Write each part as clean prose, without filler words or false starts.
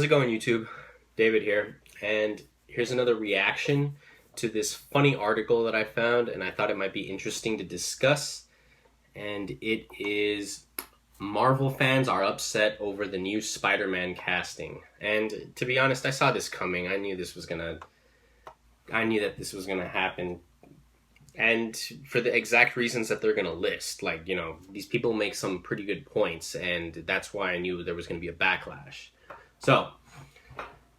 it going, YouTube? David here, and here's another reaction to this funny article that I found, and I thought it might be interesting to discuss. And it is Marvel fans are upset over the new Spider-Man casting. And to be honest, I saw this coming. I knew that this was gonna happen. And for the exact reasons that they're gonna list. Like, these people make some pretty good points, and that's why I knew there was gonna be a backlash. So,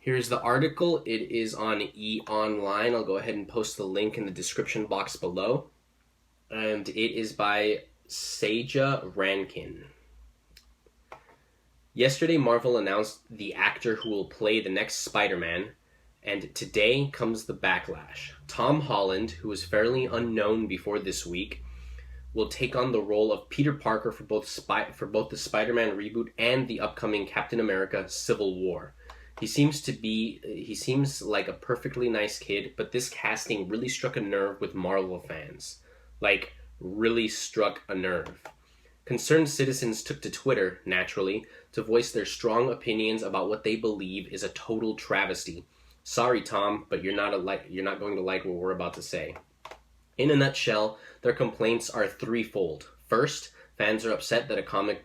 here's the article. It is on E-Online. I'll go ahead and post the link in the description box below. And it is by Seja Rankin. Yesterday, Marvel announced the actor who will play the next Spider-Man, and today comes the backlash. Tom Holland, who was fairly unknown before this week, will take on the role of Peter Parker for both the Spider-Man reboot and the upcoming Captain America Civil War. He seems like a perfectly nice kid, but this casting really struck a nerve with Marvel fans. Like, really struck a nerve. Concerned citizens took to Twitter, naturally, to voice their strong opinions about what they believe is a total travesty. Sorry, Tom, but you're not going to like what we're about to say. In a nutshell, their complaints are threefold. First, fans are upset that a comic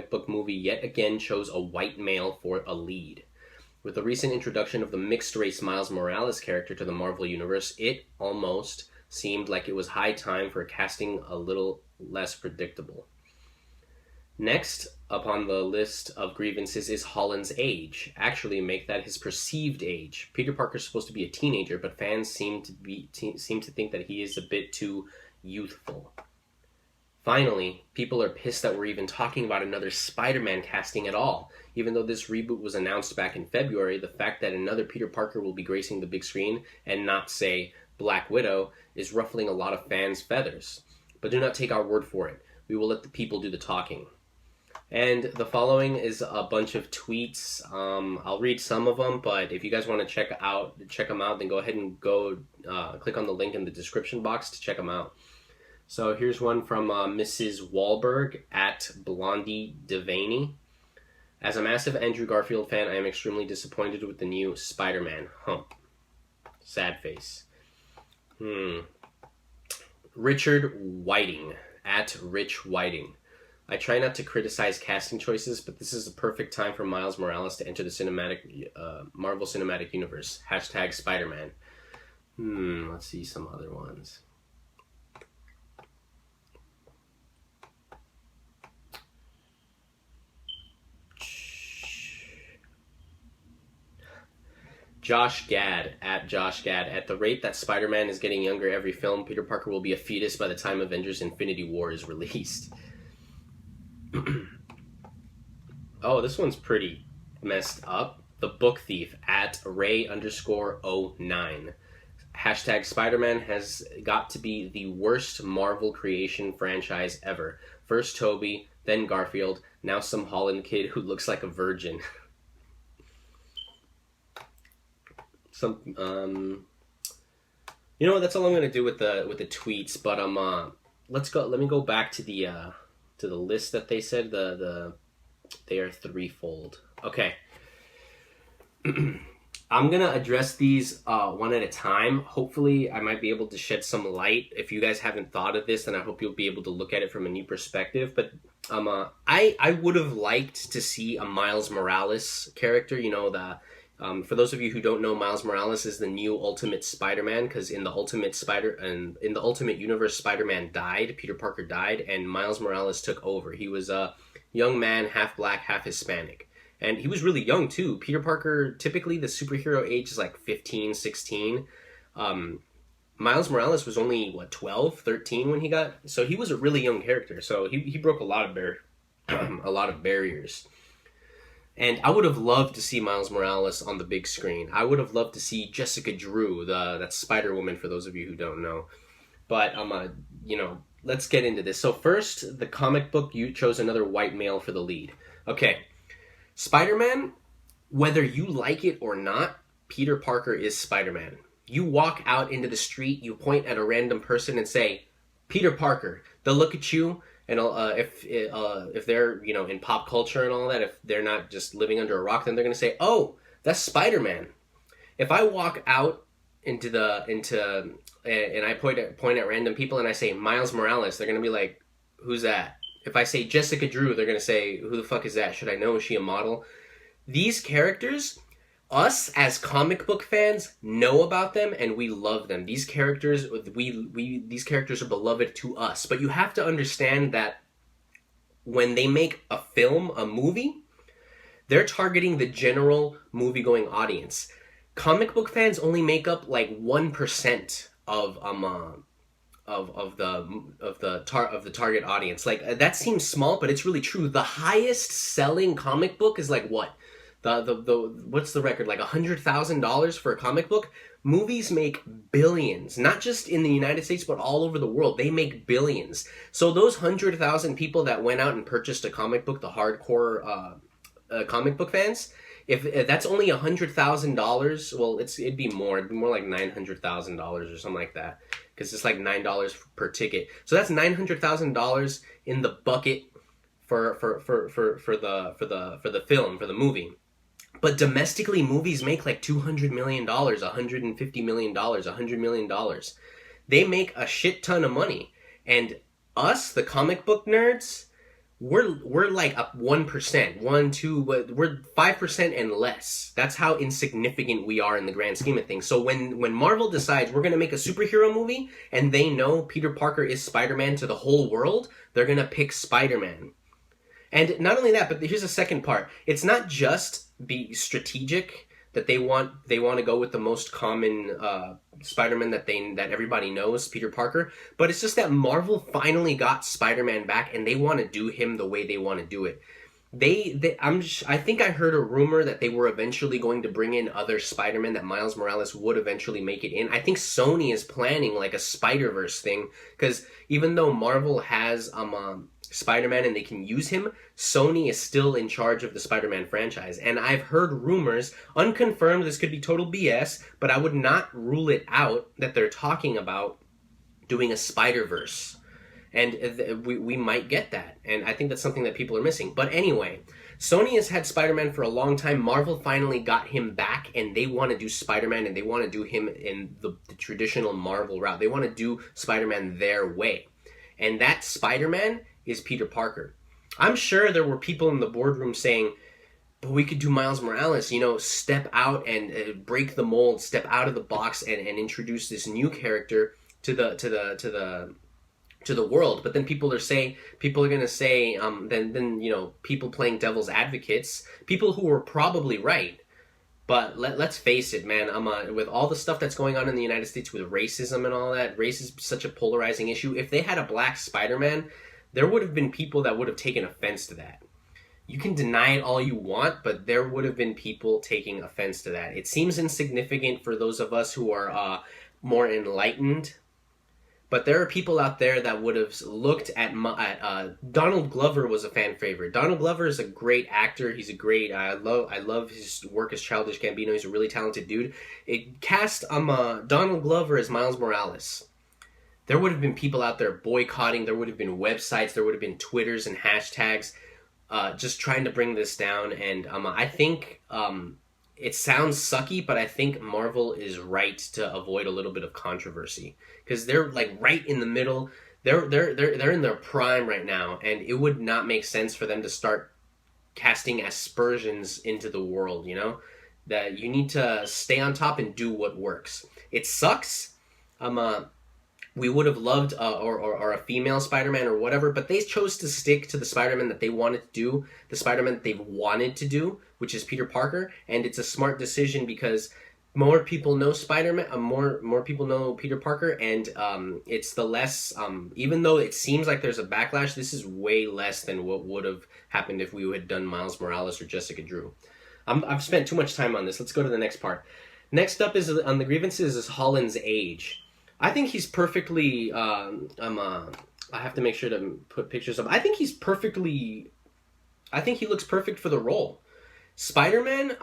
book movie yet again chose a white male for a lead. With the recent introduction of the mixed-race Miles Morales character to the Marvel Universe, it almost seemed like it was high time for casting a little less predictable. Next upon the list of grievances is Holland's age. Actually, make that his perceived age. Peter Parker's supposed to be a teenager, but fans seem to think that he is a bit too youthful. Finally, people are pissed that we're even talking about another Spider-Man casting at all. Even though this reboot was announced back in February, the fact that another Peter Parker will be gracing the big screen and not, say, Black Widow is ruffling a lot of fans' feathers. But do not take our word for it. We will let the people do the talking. And the following is a bunch of tweets. I'll read some of them, but if you guys want to check them out, then go ahead and click on the link in the description box to check them out. So here's one from Mrs. Wahlberg at Blondie Devaney. As a massive Andrew Garfield fan, I am extremely disappointed with the new Spider-Man. Hump. Sad face. Richard Whiting at Rich Whiting. I try not to criticize casting choices, but this is the perfect time for Miles Morales to enter the Marvel Cinematic Universe. Hashtag Spider-Man. Let's see some other ones. Josh Gad at Josh Gad. At the rate that Spider-Man is getting younger every film, Peter Parker will be a fetus by the time Avengers Infinity War is released. Oh, this one's pretty messed up. The Book Thief at Ray_09. Hashtag Spider-Man has got to be the worst Marvel creation franchise ever. First Toby, then Garfield, now some Holland kid who looks like a virgin. You know what? That's all I'm gonna do with the tweets. But let me go back to the list that they said. They are threefold. Okay. I'm gonna address these one at a time. Hopefully, I might be able to shed some light. If you guys haven't thought of this, then I hope you'll be able to look at it from a new perspective. But I would have liked to see a Miles Morales character. For those of you who don't know, Miles Morales is the new Ultimate Spider-Man, because in the Ultimate Universe, Spider-Man died, Peter Parker died, and Miles Morales took over. He was a young man, half black, half Hispanic. And he was really young, too. Peter Parker, typically the superhero age is like 15, 16. Miles Morales was only, 12, 13 when he got... So he was a really young character. So he broke a lot of barriers. And I would have loved to see Miles Morales on the big screen. I would have loved to see Jessica Drew, that Spider-Woman, for those of you who don't know. But, let's get into this. So first, the comic book, you chose another white male for the lead. Okay, Spider-Man, whether you like it or not, Peter Parker is Spider-Man. You walk out into the street, you point at a random person and say, Peter Parker. They'll look at you And if they're, you know, in pop culture and all that, if they're not just living under a rock, then they're gonna say, "Oh, that's Spider-Man." If I walk out and I point at random people and I say Miles Morales, they're gonna be like, "Who's that?" If I say Jessica Drew, they're gonna say, "Who the fuck is that? Should I know? Is she a model?" These characters, us as comic book fans know about them and we love them. These characters, these characters are beloved to us. But you have to understand that when they make a film, a movie, they're targeting the general movie-going audience. Comic book fans only make up like 1% of the target audience. Like, that seems small, but it's really true. The highest selling comic book is like what? The what's the record? Like $100,000 for a comic book? Movies make billions, not just in the United States, but all over the world. They make billions. So those 100,000 people that went out and purchased a comic book, the hardcore comic book fans, if that's only $100,000, well, it'd be more. It'd be more like $900,000 or something like that, because it's like $9 per ticket. So that's $900,000 in the bucket for the film, for the movie. But domestically, movies make like $200 million, $150 million, $100 million. They make a shit ton of money. And us, the comic book nerds, we're like up 1%, 2, we're 5% and less. That's how insignificant we are in the grand scheme of things. So when Marvel decides we're going to make a superhero movie and they know Peter Parker is Spider-Man to the whole world, they're going to pick Spider-Man. And not only that, but here's the second part. It's not just be strategic that they want to go with the most common Spider-Man that everybody knows, Peter Parker, but it's just that Marvel finally got Spider-Man back and they want to do him the way they want to do it. I think I heard a rumor that they were eventually going to bring in other Spider-Man, that Miles Morales would eventually make it in. I think Sony is planning like a Spider-Verse thing, because even though Marvel has Spider-Man and they can use him, Sony is still in charge of the Spider-Man franchise. And I've heard rumors, unconfirmed, this could be total BS, but I would not rule it out that they're talking about doing a Spider-Verse. And we might get that. And I think that's something that people are missing. But anyway, Sony has had Spider-Man for a long time. Marvel finally got him back, and they want to do Spider-Man, and they want to do him in the traditional Marvel route. They want to do Spider-Man their way. And that Spider-Man is Peter Parker. I'm sure there were people in the boardroom saying, but we could do Miles Morales, you know, step out and break the mold, step out of the box and introduce this new character to the world. But then people are going to say, then you know, people playing devil's advocates, people who were probably right. But let's face it, man, with all the stuff that's going on in the United States with racism and all that, race is such a polarizing issue. If they had a black Spider-Man, there would have been people that would have taken offense to that. You can deny it all you want, but there would have been people taking offense to that. It seems insignificant for those of us who are more enlightened, but there are people out there that would have looked at Donald Glover was a fan favorite. Donald Glover is a great actor. He's a great. I love his work as Childish Gambino. He's a really talented dude. It cast Donald Glover as Miles Morales. There would have been people out there boycotting. There would have been websites. There would have been Twitters and hashtags just trying to bring this down. And I think it sounds sucky, but I think Marvel is right to avoid a little bit of controversy, because they're like right in the middle. They're in their prime right now, and it would not make sense for them to start casting aspersions into the world. You know, that you need to stay on top and do what works. It sucks. We would have loved or a female Spider-Man or whatever, but they chose to stick to the Spider-Man that they wanted to do, the Spider-Man that they've wanted to do, which is Peter Parker, and it's a smart decision because more people know Spider-Man, more people know Peter Parker, and it's the less, even though it seems like there's a backlash, this is way less than what would have happened if we had done Miles Morales or Jessica Drew. I've spent too much time on this. Let's go to the next part. Next up is on the grievances is Holland's age. I think he's perfectly. I have to make sure to put pictures up. I think he looks perfect for the role. Spider-Man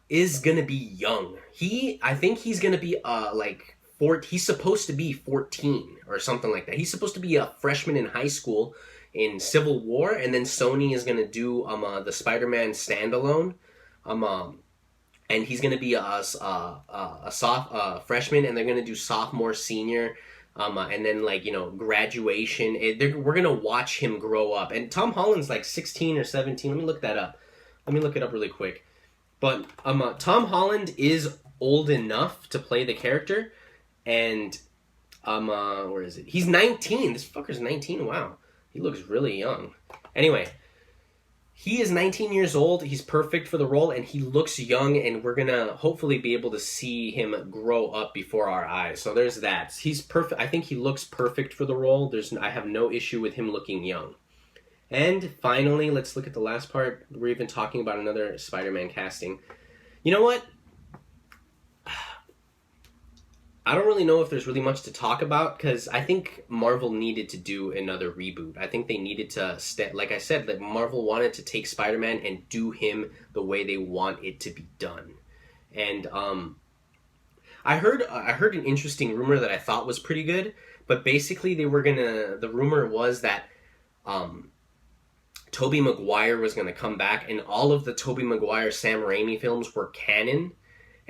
is gonna be young. I think he's gonna be he's supposed to be 14 or something like that. He's supposed to be a freshman in high school in Civil War, and then Sony is gonna do the Spider-Man standalone, and he's gonna be a freshman, and they're gonna do sophomore, senior, and then like graduation. We're gonna watch him grow up, and Tom Holland's like 16 or 17. Let me look that up. Let me look it up really quick. But Tom Holland is old enough to play the character, and where is it? He's 19. This fucker's 19. Wow, he looks really young. Anyway, he is 19 years old. He's perfect for the role, and he looks young, and we're gonna hopefully be able to see him grow up before our eyes. So there's that. He's perfect. I think he looks perfect for the role. I have no issue with him looking young. And finally, let's look at the last part. We're even talking about another Spider-Man casting. You know what? I don't really know if there's really much to talk about, because I think Marvel needed to do another reboot. I think they needed to, like I said, that Marvel wanted to take Spider-Man and do him the way they want it to be done. And I heard an interesting rumor that I thought was pretty good, but basically the rumor was that Tobey Maguire was going to come back, and all of the Tobey Maguire Sam Raimi films were canon.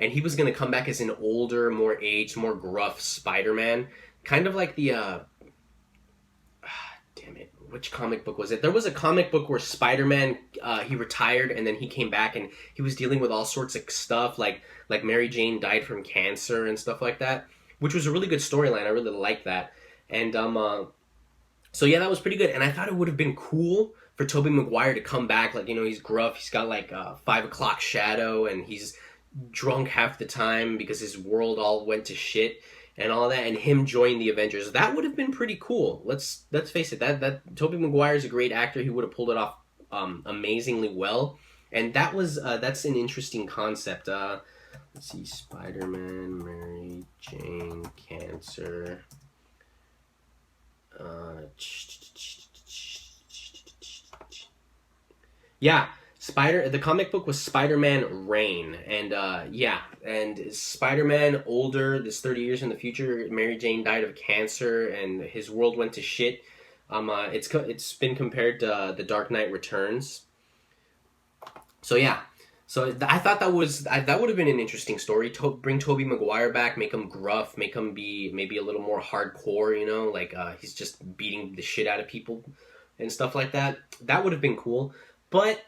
And he was going to come back as an older, more aged, more gruff Spider-Man. Kind of like the... damn it. Which comic book was it? There was a comic book where Spider-Man, he retired and then he came back and he was dealing with all sorts of stuff. Like Mary Jane died from cancer and stuff like that. Which was a really good storyline. I really liked that. And so yeah, that was pretty good. And I thought it would have been cool for Tobey Maguire to come back. Like, he's gruff. He's got like 5 o'clock shadow, and he's drunk half the time because his world all went to shit and all that, and him join the Avengers. That would have been pretty cool. Let's face it, that Tobey Maguire is a great actor. He would have pulled it off amazingly well, and that's an interesting concept. Let's see, Spider-Man, Mary Jane, cancer. Yeah. The comic book was Spider-Man Reign, and and Spider-Man older, this 30 years in the future, Mary Jane died of cancer, and his world went to shit. It's been compared to The Dark Knight Returns. So yeah, I thought that would have been an interesting story. Bring Tobey Maguire back, make him gruff, make him be maybe a little more hardcore, like he's just beating the shit out of people and stuff like that. That would have been cool, but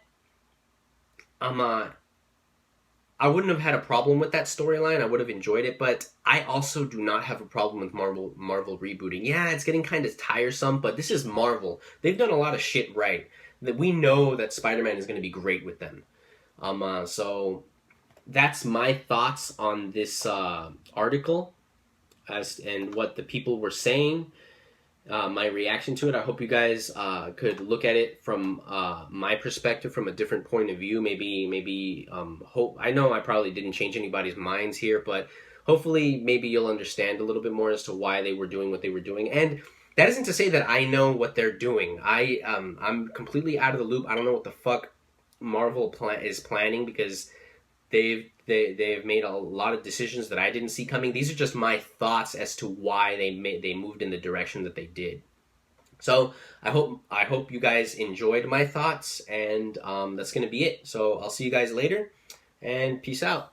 I wouldn't have had a problem with that storyline. I would have enjoyed it, but I also do not have a problem with Marvel rebooting. Yeah, it's getting kind of tiresome, but this is Marvel. They've done a lot of shit right. That we know that Spider-Man is going to be great with them. So that's my thoughts on this article and what the people were saying. My reaction to it. I hope you guys could look at it from my perspective, from a different point of view. Maybe hope. I know I probably didn't change anybody's minds here, but hopefully maybe you'll understand a little bit more as to why they were doing what they were doing. And that isn't to say that I know what they're doing. I'm completely out of the loop. I don't know what the fuck Marvel is planning, because they've made a lot of decisions that I didn't see coming. These are just my thoughts as to why they moved in the direction that they did. So I hope you guys enjoyed my thoughts, and that's going to be it. So I'll see you guys later, and peace out.